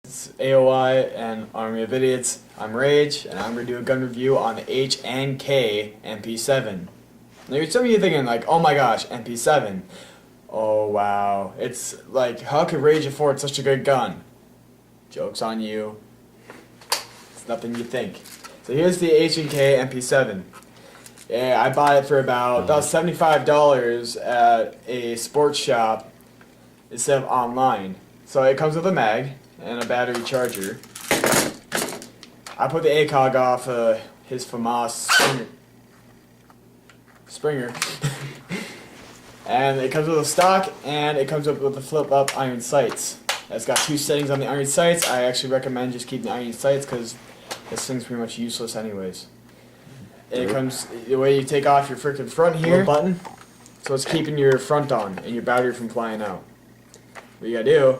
It's A.O.I. and Army of Idiots. I'm Rage, and I'm going to do a gun review on the H&K Mp7. Now, some of you thinking like, oh my gosh, Mp7. Oh wow, it's like, how could Rage afford such a good gun? Joke's on you. It's nothing you think. So here's the H&K Mp7. Yeah, I bought it for about $75 at a sports shop instead of online. So it comes with a mag and a battery charger. I put the ACOG off his FAMAS Springer. And it comes with a stock, and it comes with the flip-up iron sights. It's got two settings on the iron sights. I actually recommend just keeping the iron sights because this thing's pretty much useless anyways. It comes the way you take off your freaking front here button, so it's keeping your front on and your battery from flying out. What you gotta do,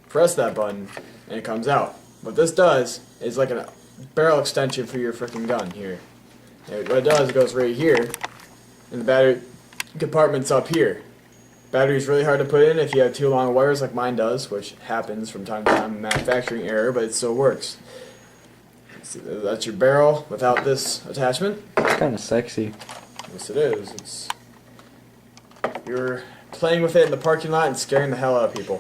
press that button, and it comes out. What this does is like a barrel extension for your freaking gun here. And what it does, it goes right here, and the battery compartment's up here. Battery's really hard to put in if you have too long wires like mine does, which happens from time to time, manufacturing error, but it still works. See, that's your barrel without this attachment. It's kind of sexy. Yes, it is. You're playing with it in the parking lot and scaring the hell out of people.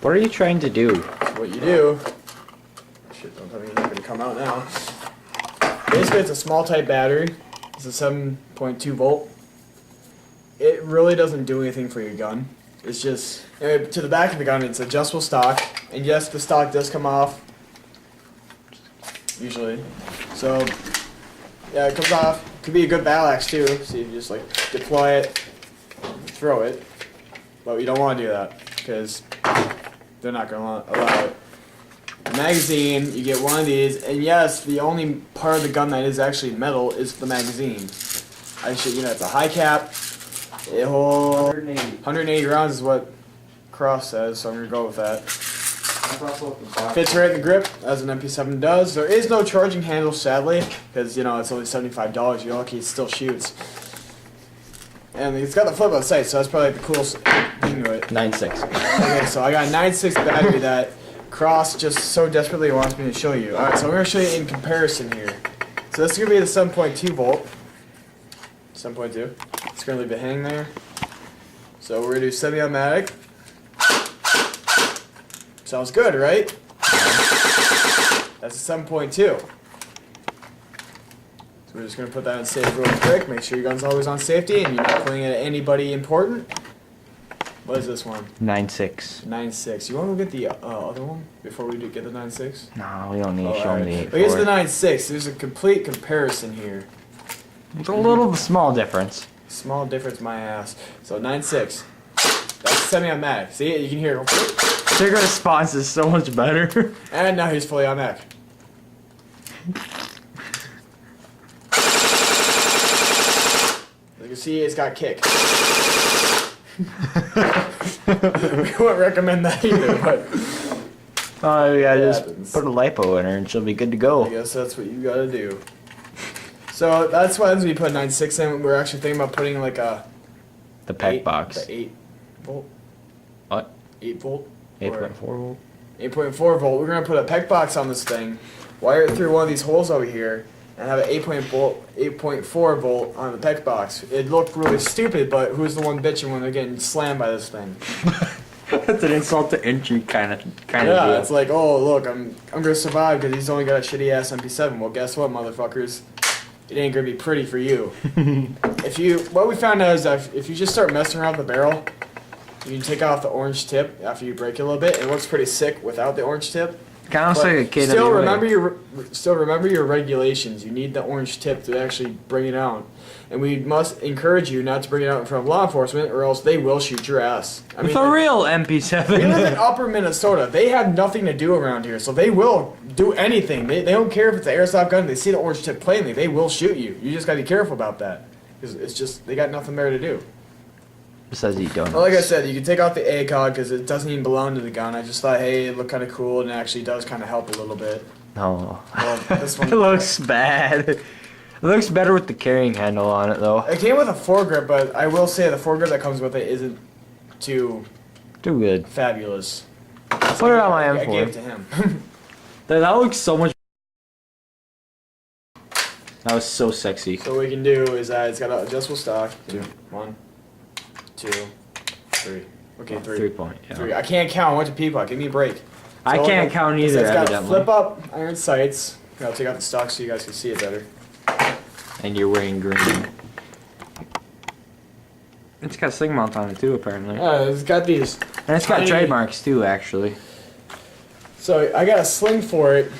What are you trying to do? What you do... Shit, don't tell me you're not going to come out now. Basically, it's a small type battery. It's a 7.2 volt. It really doesn't do anything for your gun. It's just, to the back of the gun, it's adjustable stock. And yes, the stock does come off. Usually. So, yeah, it comes off. Could be a good battle axe too. So you just like deploy it, throw it. But you don't want to do that because they're not going to allow it. The magazine, you get one of these, and yes, the only part of the gun that is actually metal is the magazine. Actually, it's a high cap. It holds 180 rounds is what Cross says, so I'm going to go with that. Fits right in the grip, as an Mp7 does. There is no charging handle, sadly, because, it's only $75. You're lucky it still shoots. And it's got the flip-out sight, so that's probably like the coolest thing to it. 9.6. Okay, so I got a 9.6 battery that Cross just so desperately wants me to show you. Alright, so I'm going to show you in comparison here. So this is going to be the 7.2 volt. 7.2. It's going to leave it hanging there. So we're going to do semi-automatic. Sounds good, right? That's a 7.2. So we're just going to put that in safe real quick. Make sure your gun's always on safety and you're not pointing it at anybody important. What is this one? 9.6. 9.6. You want to go get the other one before we get the 9.6? No, we don't need to show them the 8.4. But here's the 9.6. There's a complete comparison here. It's a little small difference. Small difference, my ass. So 9.6. That's semi-automatic. See, you can hear it. Trigger response is so much better. And now he's fully automatic. As you can see, it's got kick. We wouldn't recommend that either, but... Oh, yeah, just happens. put a lipo in her and she'll be good to go. I guess that's what you gotta do. So that's why as we put 9.6 in, we're actually thinking about putting like a... The PEC box. The 8 volt? What? 8 volt? 8.4 volt? 8.4 volt. We're going to put a PEC box on this thing, wire it through one of these holes over here, and have an 8.4 volt on the PEC box. It looked really stupid, but who's the one bitching when they're getting slammed by this thing? That's an insult to injury kind of Yeah, deal. it's like, oh look, I'm gonna survive because he's only got a shitty ass MP7. Well, guess what, motherfuckers? It ain't gonna be pretty for you. What we found out is that if you just start messing around with the barrel, you can take off the orange tip after you break it a little bit. It looks pretty sick without the orange tip. Kind of like a kid. Still remember your regulations. You need the orange tip to actually bring it out, and we must encourage you not to bring it out in front of law enforcement, or else they will shoot your ass. I It's a real Mp7. We live in Upper Minnesota. They have nothing to do around here, so they will do anything. They don't care if it's an airsoft gun. They see the orange tip plainly. They will shoot you. You just gotta be careful about that, because it's just they got nothing there to do. Besides eat donuts. Well, like I said, you can take off the ACOG because it doesn't even belong to the gun. I just thought, hey, it looked kind of cool, and it actually does kind of help a little bit. No. Well, this one It looks bad. It looks better with the carrying handle on it, though. It came with a foregrip, but I will say the foregrip that comes with it isn't too Too good. Fabulous. Put it on my I gave it M4. to him. That looks so much. That was so sexy. So what we can do is it's got an adjustable stock. 1, 2, 3. Okay, 3. 3 point. Yeah. 3. I can't count. I went to people. Give me a break. I So can't count either. It's got Evidently. flip up iron sights. I'll take out the stock so you guys can see it better. And you're wearing green. It's got sling mount on it too, apparently. Yeah, it's got these. And it's got tiny- trademarks too, actually. So I got a sling for it.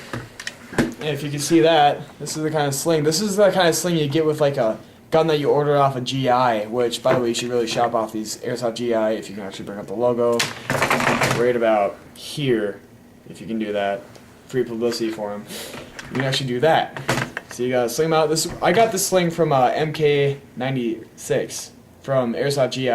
And if you can see that, this is the kind of sling. This is the kind of sling you get with like a gun that you order off a GI, which, by the way, you should really shop off these Airsoft GI if you can actually bring up the logo. Right about here, if you can do that. Free publicity for them. You can actually do that. So you got a sling mount. I got this sling from Mk7 from Airsoft GI,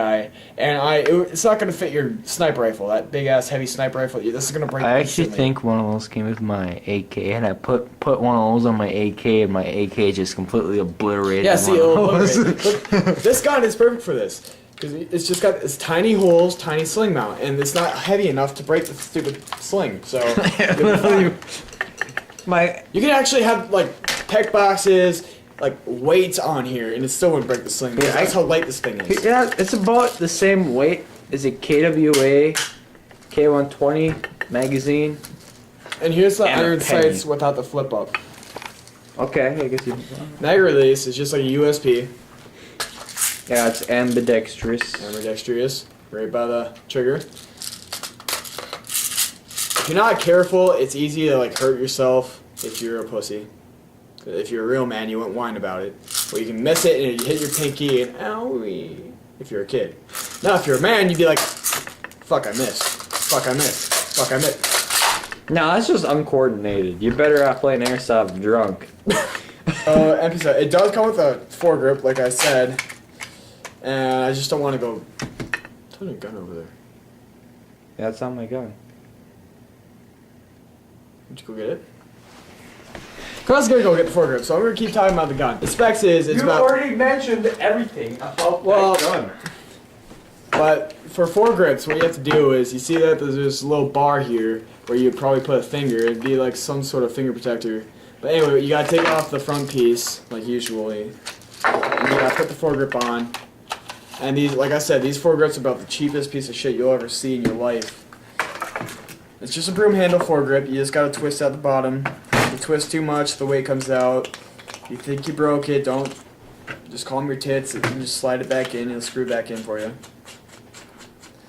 and it's not going to fit your sniper rifle, that big ass heavy sniper rifle. This is going to break. I actually instantly. think one of those came with my AK, and I put one of those on my AK, and my AK just completely obliterated. Yeah, see, one it'll of those. obliterate. Look, this gun is perfect for this because it's just got this tiny holes, tiny sling mount, and it's not heavy enough to break the stupid sling. So you'll be fine. You can actually have like tech boxes, like weights on here, and it still wouldn't break the sling. Because that's how light this thing is. Yeah, it's about the same weight as a KWA K120 magazine. And here's the And a iron penny. sights without the flip up. Okay, I guess you. Mag release is just like a USP. Yeah, it's ambidextrous. Ambidextrous, right by the trigger. If you're not careful, it's easy to like hurt yourself if you're a pussy. If you're a real man, you won't whine about it. Well, you can miss it and you hit your pinky and owie. If you're a kid. Now, if you're a man, you'd be like, fuck, I missed. Fuck, I missed. Fuck, I missed. No, that's just uncoordinated. You're better off playing airsoft drunk. Mp7. It does come with a foregrip, like I said. And I just don't want to go. There's a gun over there. Yeah, that's not my gun. Did you go get it? Cause gonna go get the foregrip, so I'm gonna keep talking about the gun. The specs it's about. already mentioned everything about that gun. But for foregrips, what you have to do is you see that there's this little bar here where you probably put a finger. It'd be like some sort of finger protector. But anyway, you gotta take off the front piece like usually. And you gotta put the foregrip on. And these, like I said, these foregrips are about the cheapest piece of shit you'll ever see in your life. It's just a broom handle foregrip. You just gotta twist out the bottom. If you twist too much, the weight comes out. You think you broke it, don't. Just calm your tits and just slide it back in. It'll screw back in for you.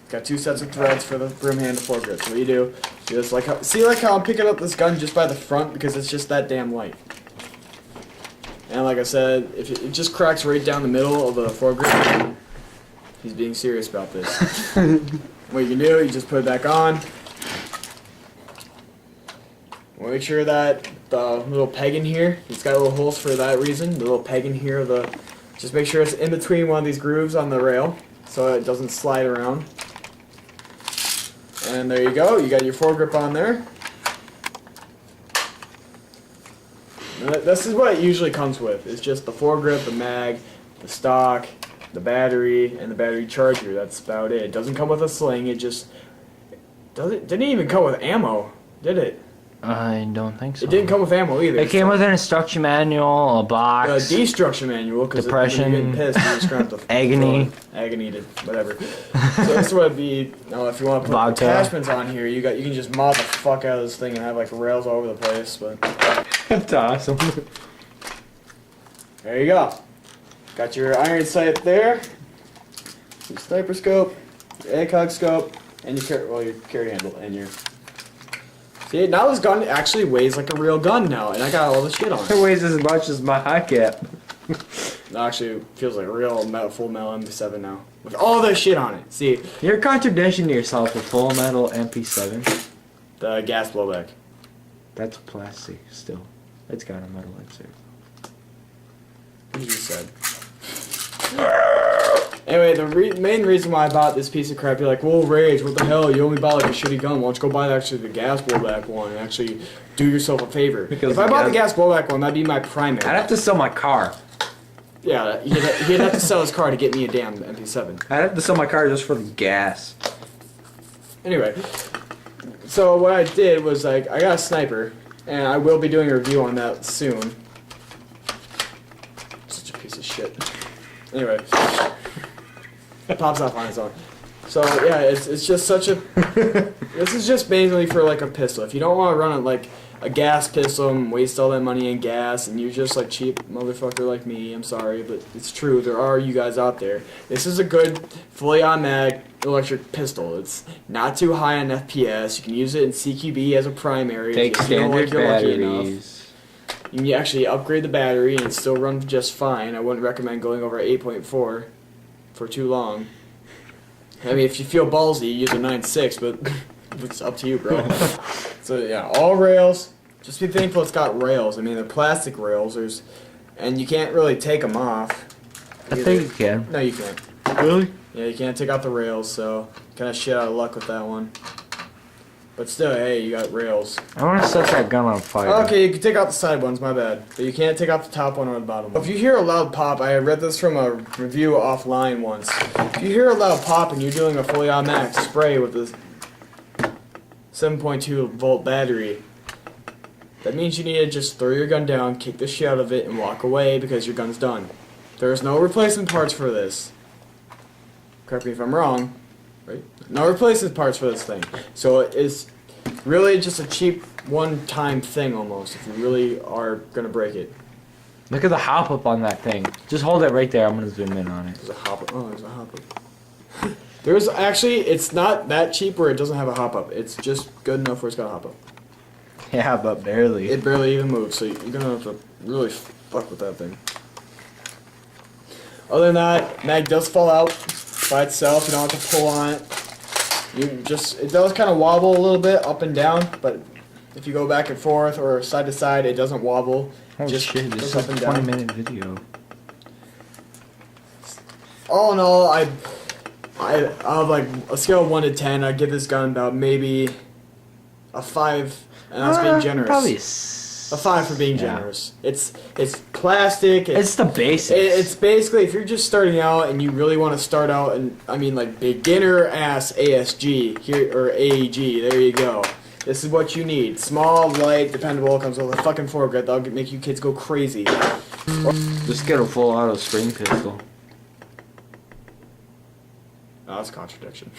Got 2 sets of threads for the broom handle foregrip. So what you do, you just like how, see like how I'm picking up this gun just by the front because it's just that damn light. And like I said, if it just cracks right down the middle of the foregrip. He's being serious about this. What you can do, you just put it back on. Make sure that the little peg in here, it's got little holes for that reason. The little peg in here, just make sure it's in between one of these grooves on the rail so it doesn't slide around. And there you go, you got your foregrip on there. And this is what it usually comes with. It's just the foregrip, the mag, the stock, the battery, and the battery charger. That's about it. It doesn't come with a sling. It just didn't even come with ammo, did it? I don't think so. It didn't come with ammo either. It came with an instruction manual, a box, a destruction manual, because depression, when you're getting pissed, you're just gonna have to agony, agony to whatever. So this would be, if you want to put Vodka. attachments on here, you can just mod the fuck out of this thing and have like rails all over the place. But that's awesome. there you go. Got your iron sight there, your sniper scope, your ACOG scope, and your carry handle, and your. See, now this gun actually weighs like a real gun now, and I got all the shit on It it. weighs as much as my high cap. It actually feels like a real full metal Mp7 now, with all this shit on it. See, You're contradicting yourself with full metal Mp7. the gas blowback. That's plastic still. It's got a metal insert. What you said. Anyway, the main reason why I bought this piece of crap, you're like, whoa, Rage, what the hell? You only bought like a shitty gun. Why don't you go buy the gas blowback one and actually do yourself a favor? Because if I bought the gas blowback one, that'd be my primary. I'd have to sell my car. Yeah, he'd have to sell his car to get me a damn MP7. I'd have to sell my car just for the gas. Anyway, so what I did was like I got a sniper, and I will be doing a review on that soon. Such a piece of shit. Anyway, it pops off on its own. So yeah, it's just such a. This is just mainly for like a pistol. If you don't want to run it like a gas pistol and waste all that money in gas, and you're just like cheap motherfucker like me, I'm sorry, but it's true. There are you guys out there. This is a good fully automatic electric pistol. It's not too high on FPS. You can use it in CQB as a primary. Take if you feel standard like you're lucky enough. batteries. You can actually upgrade the battery and it still run just fine. I wouldn't recommend going over 8.4 for too long. I mean, if you feel ballsy, use a 9.6, but it's up to you, bro. So yeah, all rails. Just be thankful it's got rails. I mean, they're plastic rails. And you can't really take them off. I think you can. No, you can't. Really? Yeah, you can't take out the rails, so kind of shit out of luck with that one. But still, hey, you got rails. I want to set that gun on fire. Okay, you can take out the side ones, my bad. But you can't take out the top one or the bottom one. If you hear a loud pop, I read this from a review offline once. If you hear a loud pop and you're doing a fully automatic spray with this 7.2 volt battery, that means you need to just throw your gun down, kick the shit out of it, and walk away because your gun's done. There's no replacement parts for this. Correct me if I'm wrong. Right? No replacement parts for this thing. So it is really just a cheap one-time thing almost if you really are going to break it. Look at the hop up on that thing. Just hold it right there. I'm going to zoom in on it. There's a hop up. Oh, there's a hop up. There's actually, it's not that cheap where it doesn't have a hop up. It's just good enough where it's got a hop up. Yeah, but barely. It barely even moves, so you're going to have to really fuck with that thing. Other than that, mag does fall out by itself. You don't have to pull on it. It does kind of wobble a little bit up and down, but if you go back and forth or side to side, it doesn't wobble. Holy just shit, this is goes a up and down. 20-minute video. All in all, I have like a scale of 1 to 10. I'd give this gun about maybe a 5, and that's being generous. Probably a 5 for being generous. It's plastic. It's the basics. It's basically if you're just starting out and you really want to start out and I mean like beginner ass ASG here or AEG. There you go. This is what you need. Small, light, dependable. Comes with a fucking foregrip. That'll make you kids go crazy. Just get a full auto spring pistol. Oh, that's a contradiction.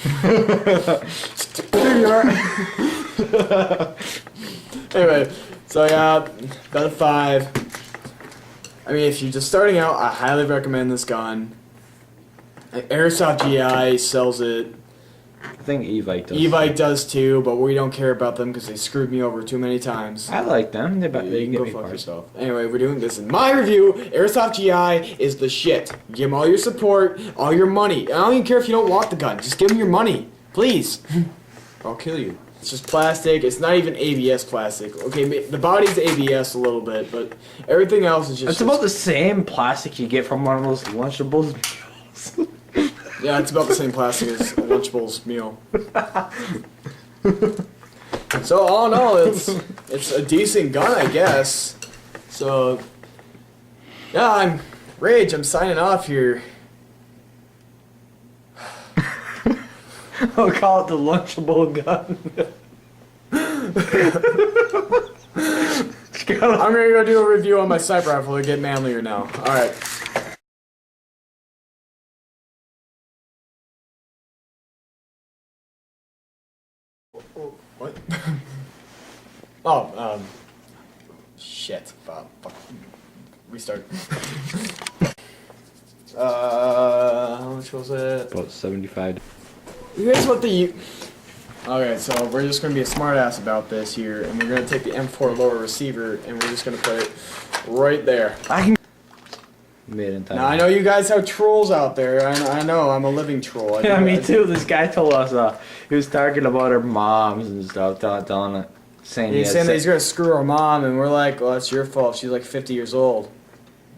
There you are. Anyway, so yeah, about a 5. I mean, if you're just starting out, I highly recommend this gun. Airsoft GI sells it. I think E-Vite does. E-Vite does too, but we don't care about them because they screwed me over too many times. I like them. They You can can get go me fuck parts. yourself. Anyway, we're doing this in my review. Airsoft GI is the shit. Give them all your support, all your money. I don't even care if you don't want the gun. Just give them your money. Please. Or I'll kill you. It's just plastic. It's not even ABS plastic. Okay, the body's ABS a little bit, but everything else is just... It's about the same plastic you get from one of those Lunchables. Yeah, it's about the same plastic as a Lunchables meal. So all in all, it's a decent gun, I guess. So yeah, I'm Rage. I'm signing off here. I'll call it the Lunchable gun. I'm gonna go do a review on my sniper rifle to get manlier now. All right. What? Oh, shit. Fuck. Restart. How much was it? About 75. Here's what the... Okay, so we're just going to be a smartass about this here, and we're going to take the M4 lower receiver, and we're just going to put it right there. I can... Made in time. Now, I know you guys have trolls out there. I know, I'm a living troll. Yeah, me too. This guy told us he was talking about our moms and stuff, telling it, saying He's saying that he's gonna screw our mom, and we're like, well, that's your fault. She's like 50 years old.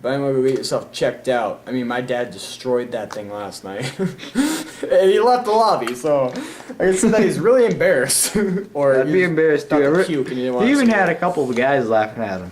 But anyway, go get yourself checked out. I mean, my dad destroyed that thing last night. And he left the lobby, so I can see that he's really embarrassed. Or I'd be embarrassed too. Cute, and he didn't want He to even see had it. a couple of guys laughing at him.